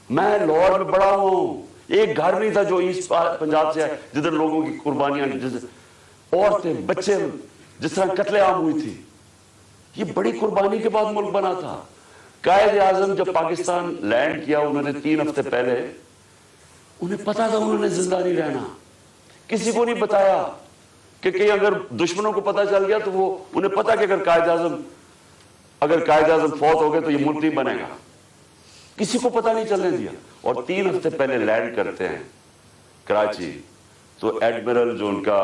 میں لاہور میں بڑا ہوں، ایک گھر نہیں تھا جو ایسٹ پنجاب سے ہے جدھر لوگوں کی قربانیاں، عورتیں بچے جس طرح قتل عام ہوئی تھی، یہ بڑی قربانی کے بعد ملک بنا تھا۔ قائد اعظم جب پاکستان لینڈ کیا، انہوں نے 3 ہفتے پہلے، انہیں پتا تھا انہوں نے زندہ نہیں رہنا، کسی کو نہیں بتایا کہ کہیں اگر دشمنوں کو پتا چل گیا تو وہ انہیں پتا کہ اگر قائد اعظم فوت ہو گئے تو یہ ملک نہیں بنے گا، کسی کو پتا نہیں چلنے دیا۔ اور 3 ہفتے پہلے لینڈ کرتے ہیں کراچی، تو ایڈمرل جو ان کا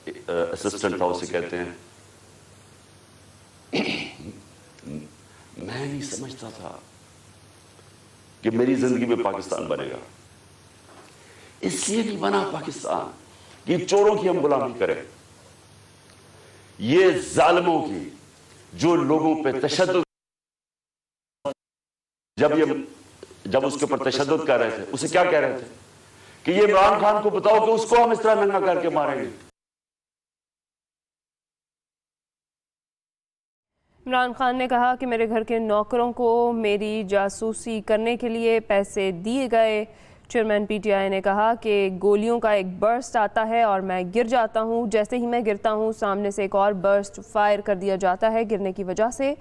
اسسٹنٹ تھا اسے کہتے ہیں میں نہیں سمجھتا تھا کہ میری زندگی میں پاکستان بنے گا، اس لیے نہیں بنا پاکستان کہ چوروں کی ہم غلامی کریں، یہ ظالموں کی جو لوگوں پہ تشدد، جب اس کے اوپر تشدد کر رہے تھے، اسے کیا کہہ رہے تھے کہ یہ عمران خان کو بتاؤ کہ اس کو ہم اس طرح ننگا کر کے ماریں گے۔ عمران خان نے کہا کہ میرے گھر کے نوکروں کو میری جاسوسی کرنے کے لیے پیسے دیے گئے۔ چیئرمین پی ٹی آئی نے کہا کہ گولیوں کا ایک برسٹ آتا ہے اور میں گر جاتا ہوں، جیسے ہی میں گرتا ہوں سامنے سے ایک اور برسٹ فائر کر دیا جاتا ہے، گرنے کی وجہ سے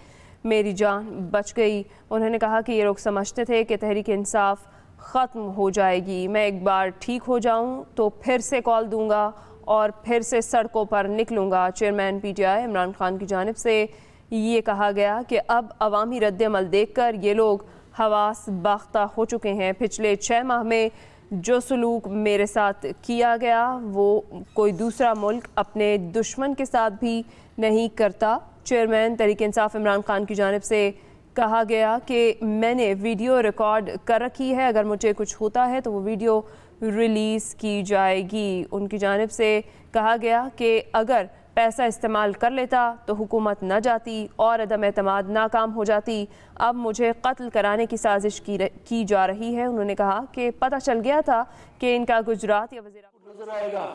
میری جان بچ گئی۔ انہوں نے کہا کہ یہ لوگ سمجھتے تھے کہ تحریک انصاف ختم ہو جائے گی، میں ایک بار ٹھیک ہو جاؤں تو پھر سے کال دوں گا اور پھر سے سڑکوں پر نکلوں گا۔ Chairman P T I Imran Khan کی جانب سے یہ کہا گیا کہ اب عوامی رد عمل دیکھ کر یہ لوگ حواس باختہ ہو چکے ہیں، پچھلے 6 ماہ میں جو سلوک میرے ساتھ کیا گیا وہ کوئی دوسرا ملک اپنے دشمن کے ساتھ بھی نہیں کرتا۔ چیئرمین تحریک انصاف عمران خان کی جانب سے کہا گیا کہ میں نے ویڈیو ریکارڈ کر رکھی ہے، اگر مجھے کچھ ہوتا ہے تو وہ ویڈیو ریلیز کی جائے گی۔ ان کی جانب سے کہا گیا کہ اگر پیسہ استعمال کر لیتا تو حکومت نہ جاتی اور عدم اعتماد ناکام ہو جاتی، اب مجھے قتل کرانے کی سازش کی جا رہی ہے۔ انہوں نے کہا کہ پتہ چل گیا تھا کہ ان کا گجرات یا وزیراعظم نظر آئے گا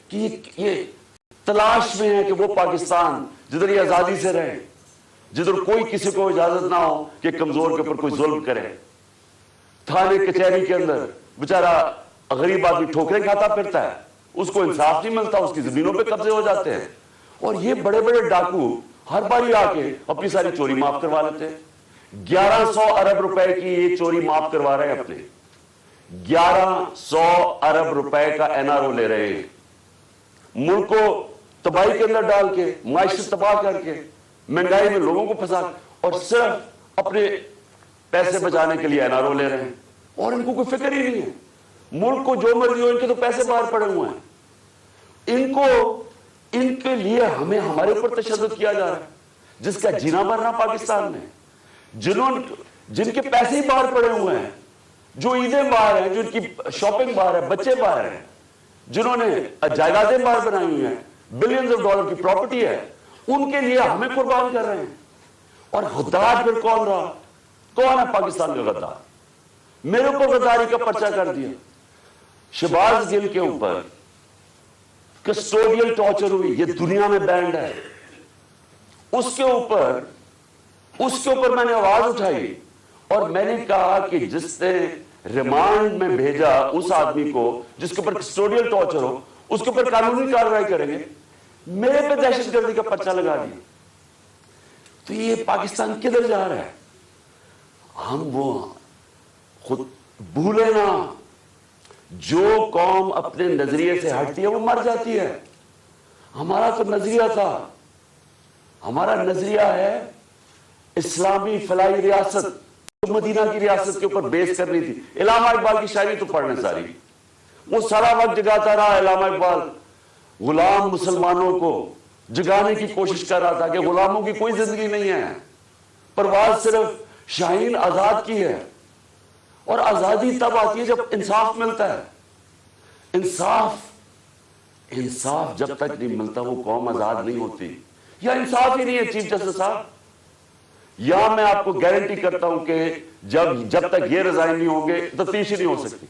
کہ یہ تلاش میں ہے کہ وہ پاکستان جدھر یہ آزادی سے رہے، جدھر کوئی کسی کو اجازت نہ ہو کہ کمزور کے اوپر کوئی ظلم کرے۔ تھانے کچہری کے اندر بیچارہ غریب آدمی ٹھوکریں کھاتا پھرتا ہے، اس کو انصاف نہیں ملتا، اس کی زمینوں پہ قبضے ہو جاتے ہیں، اور یہ بڑے بڑے ڈاکو ہر باری آ کے اپنی ساری چوری معاف کروا لیتے ہیں۔ 1100 ارب روپے کی یہ چوری معاف کروا رہے ہیں، اپنے 1100 ارب روپے کا NRO لے رہے ہیں، ملک کو تباہی کے اندر ڈال کے، معیشت تباہ کر کے، مہنگائی میں لوگوں کو پھنسا، اور صرف اپنے پیسے بچانے کے لیے NRO لے رہے ہیں، اور ان کو کوئی فکر ہی نہیں ہے۔ ملک کو جو مرضی ہو، ان کے تو پیسے باہر پڑے ہوئے ہیں، ان کے لیے ہمیں ہمارے اوپر تشدد کیا جا رہا ہے، جس کا جینا مرنا پاکستان میں، جن کے پیسے ہی باہر پڑے ہوئے ہیں، جو عیدیں باہر ہیں، جن کی شاپنگ باہر ہے، بچے باہر ہیں، جنہوں نے جائیدادیں باہر بنائی ہوئی ہیں، بلینز آف ڈالر کی پراپرٹی ہے، ان کے لیے ہمیں قربان کر رہے ہیں۔ اور غدار پھر کون رہا؟ کون ہے پاکستان کا غدار؟ میرے اوپر غداری کا پرچہ کر دیا، شہباز گل کے اوپر کسٹوڈیل ٹارچر ہوئی، یہ دنیا میں بینڈ ہے، اس کے اوپر میں نے آواز اٹھائی، اور میں نے کہا کہ جس نے ریمانڈ میں بھیجا اس آدمی کو جس کے اوپر کسٹوڈیل ٹارچر ہو، اس کے اوپر قانونی کارروائی کریں گے، میرے پہ دہشت گردی کا پرچہ لگا دیا۔ تو یہ پاکستان کدھر جا رہا ہے؟ ہم وہ خود بھولے نا، جو قوم اپنے نظریے سے ہٹتی ہے وہ مر جاتی ہے۔ ہمارا تو نظریہ تھا، ہمارا نظریہ ہے اسلامی فلاحی ریاست، جو مدینہ کی ریاست کے اوپر بیس کرنی تھی۔ علامہ اقبال کی شاعری تو پڑھنے ساری، وہ سارا وقت جگاتا رہا علامہ اقبال، غلام مسلمانوں کو جگانے کی کوشش کر رہا تھا کہ غلاموں کی کوئی زندگی نہیں ہے، پرواز صرف شاہین آزاد کی ہے، اور آزادی تب آتی ہے جب انصاف ملتا ہے. انصاف جب تک نہیں ملتا وہ قوم آزاد نہیں ہوتی. یا انصاف ہی نہیں ہے چیف جسٹس صاحب. یا میں آپ کو گارنٹی کرتا ہوں کہ جب تک یہ ریزائن نہیں ہوں گے تفتیش ہی نہیں ہو سکتی.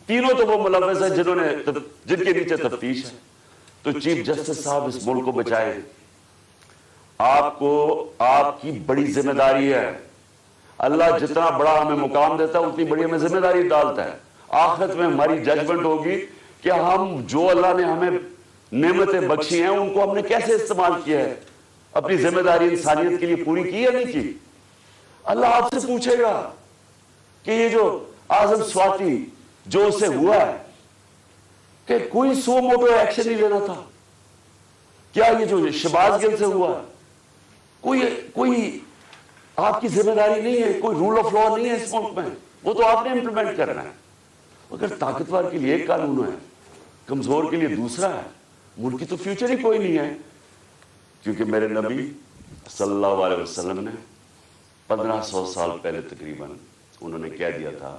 تینوں تو وہ ملوث ہیں جن کے نیچے تفتیش ہے. تو چیف جسٹس صاحب اس ملک کو بچائیں. آپ کی بڑی ذمہ داری ہے. اللہ جتنا بڑا ہمیں مقام دیتا ہے اتنی بڑی ہمیں ذمہ داری ڈالتا ہے. آخرت میں ہماری ججمنٹ ہوگی کہ ہم جو اللہ نے ہمیں نعمتیں بخشی ہیں ان کو ہم نے کیسے استعمال کیا ہے، اپنی ذمہ داری انسانیت کے لیے پوری کی یا نہیں کی. اللہ آپ سے پوچھے گا کہ یہ جو اعظم سواتی جو اسے ہوا ہے کہ کوئی سو موٹو ایکشن نہیں لینا تھا. کیا یہ جو شہباز گل سے ہوا ہے کوئی آپ کی ذمہ داری نہیں ہے؟ کوئی رول آف لا نہیں ہے اس ملک میں؟ وہ تو آپ نے امپلیمنٹ کرنا ہے. اگر طاقتور کے لیے ایک قانون ہے، کمزور کے لیے دوسرا ہے، ملک کی تو فیوچر ہی کوئی نہیں ہے. کیونکہ میرے نبی صلی اللہ علیہ وسلم نے 1500 سال پہلے تقریباً انہوں نے کہہ دیا تھا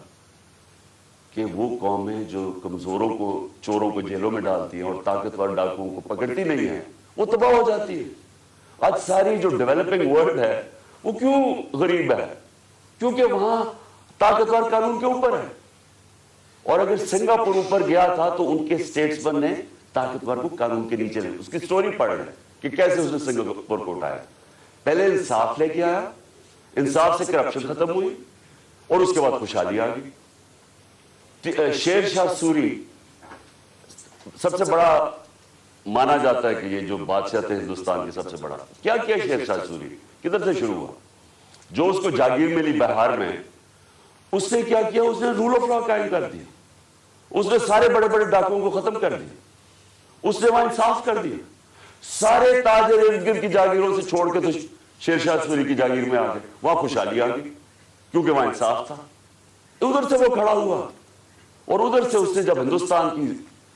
کہ وہ قومیں جو کمزوروں کو، چوروں کو جیلوں میں ڈالتی ہیں اور طاقتور ڈاکوؤں کو پکڑتی نہیں ہیں وہ تباہ ہو جاتی ہے. آج ساری جو ڈیولپنگ ورلڈ ہے وہ کیوں غریب ہے؟ کیونکہ وہاں طاقتور قانون کے اوپر ہے. اور اگر سنگاپور اوپر گیا تھا تو ان کے سٹیٹسمن نے طاقتور کو قانون کے نیچے لے. اس کی سٹوری پڑھ رہے ہیں کہ کیسے اس نے سنگاپور کو اٹھایا. پہلے انصاف لے کے آیا، انصاف سے کرپشن ختم ہوئی اور اس کے بعد خوشحالی آ گئی. شیر شاہ سوری سب سے بڑا مانا جاتا ہے کہ یہ جو بادشاہ تھے ہندوستان کے سب سے بڑا. کیا کیا شیر شاہ سوری؟ کدھر سے شروع ہوا؟ جو اس کو جاگیر ملی بہار میں، اس نے کیا کیا؟ اس نے رول آف لا قائم کر دیا. اس نے سارے بڑے بڑے ڈاکوؤں کو ختم کر دیا. اس نے وہاں انصاف کر دیا. سارے تاجر ارد گرد کی جاگیروں سے چھوڑ کے تو شیر شاہ سوری کی جاگیر میں آ گئے. وہاں خوشحالی آ گئی کیونکہ وہاں انصاف تھا. ادھر سے وہ کھڑا ہوا اور ادھر سے اس نے جب ہندوستان کی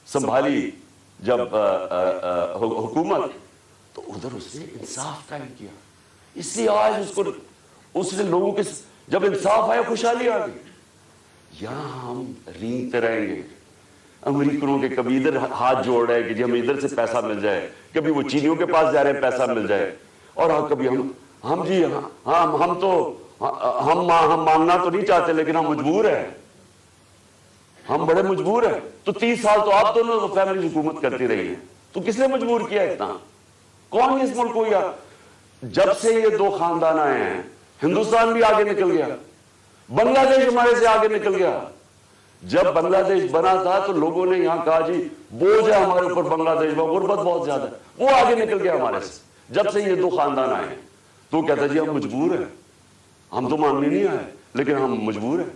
سنبھالی جب حکومت، تو ادھر اس نے انصاف قائم کیا. اس لیے آج اس نے لوگوں کے جب انصاف آیا خوشحالی آ گئی. یہاں ہم رینگتے رہیں گے امریکنوں کے، کبھی ادھر ہاتھ جوڑ رہے ہیں کہ جی ہمیں ادھر سے پیسہ مل جائے، کبھی وہ چینیوں کے پاس جا رہے ہیں پیسہ مل جائے، اور کبھی ہم مانگنا تو نہیں چاہتے لیکن ہم مجبور ہیں، ہم بڑے مجبور ہیں. تو 30 سال تو آپ دونوں فیملی حکومت کرتی رہی ہیں، تو کس نے مجبور کیا اتنا؟ کون اس ملک کو؟ جب سے یہ دو خاندان آئے ہیں ہندوستان بھی آگے نکل گیا، بنگلہ دیش ہمارے سے آگے نکل گیا. جب بنگلہ دیش بنا تھا تو لوگوں نے یہاں کہا جی بوجھ ہے ہمارے اوپر بنگلہ دیش میں، غربت بہت زیادہ ہے. وہ آگے نکل گیا ہمارے سے. جب سے یہ دو خاندان آئے ہیں تو کہتا جی ہم مجبور ہیں، ہم تو مانگنے نہیں آئے لیکن ہم مجبور ہیں.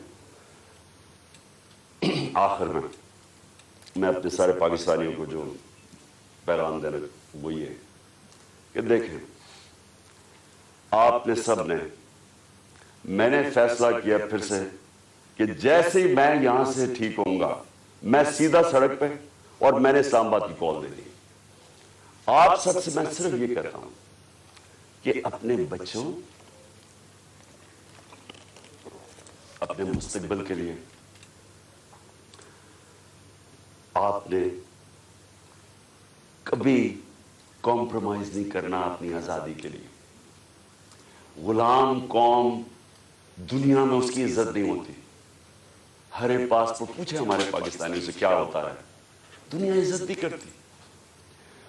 آخر میں اپنے سارے پاکستانیوں کو جو پیغام دینا وہ یہ کہ دیکھیں، آپ نے سب نے، میں نے فیصلہ کیا پھر سے کہ جیسے ہی میں یہاں سے ٹھیک ہوں گا میں سیدھا سڑک پہ، اور میں نے اسلام آباد کی کال دے دی. آپ سب سے میں صرف یہ کہتا ہوں کہ اپنے بچوں، اپنے مستقبل کے لیے آپ نے کبھی کمپرومائز نہیں کرنا اپنی آزادی کے لیے. غلام قوم دنیا میں اس کی عزت نہیں ہوتی. ہر ایک پاسپورٹ پوچھے ہمارے پاکستانیوں سے کیا ہوتا ہے، دنیا عزت نہیں کرتی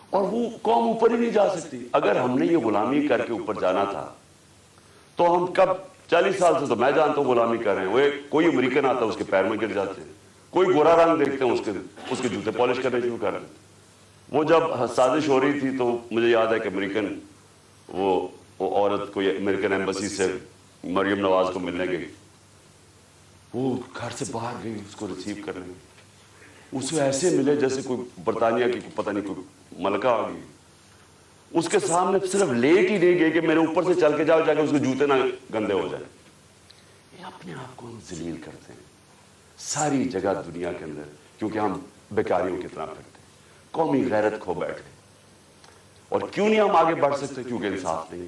اور وہ قوم اوپر ہی نہیں جا سکتی. اگر ہم نے یہ غلامی کر کے اوپر جانا تھا تو ہم کب 40 سال سے تو میں جانتا ہوں غلامی کر رہے ہیں. وہ کوئی امریکن آتا ہے اس کے پیر میں گر جاتے ہیں، کوئی گورا رنگ دیکھتے ہیں اس کے جوتے پالش کرنے شروع کر دیتے. وہ جب سازش ہو رہی تھی تو مجھے یاد ہے کہ امریکن وہ عورت کوئی امریکن ایمبیسی سے مریم نواز کو ملنے گئی، وہ گھر سے باہر گئی اس کو ریسیو کرنے. اسے ایسے ملے جیسے کوئی برطانیہ کی پتہ نہیں کوئی ملکہ آ گئی. اس کے سامنے صرف لیٹ ہی نہیں گئی کہ میرے اوپر سے چل کے جاؤ جا کے اس کے جوتے نہ گندے ہو جائیں. یہ اپنے آپ کو ہم ذلیل کرتے ہیں ساری جگہ دنیا کے اندر، کیونکہ ہم بیکاریوں کی طرح پھرتے ہیں، قومی غیرت کھو بیٹھے. اور کیوں نہیں ہم آگے بڑھ سکتے؟ کیونکہ انصاف نہیں.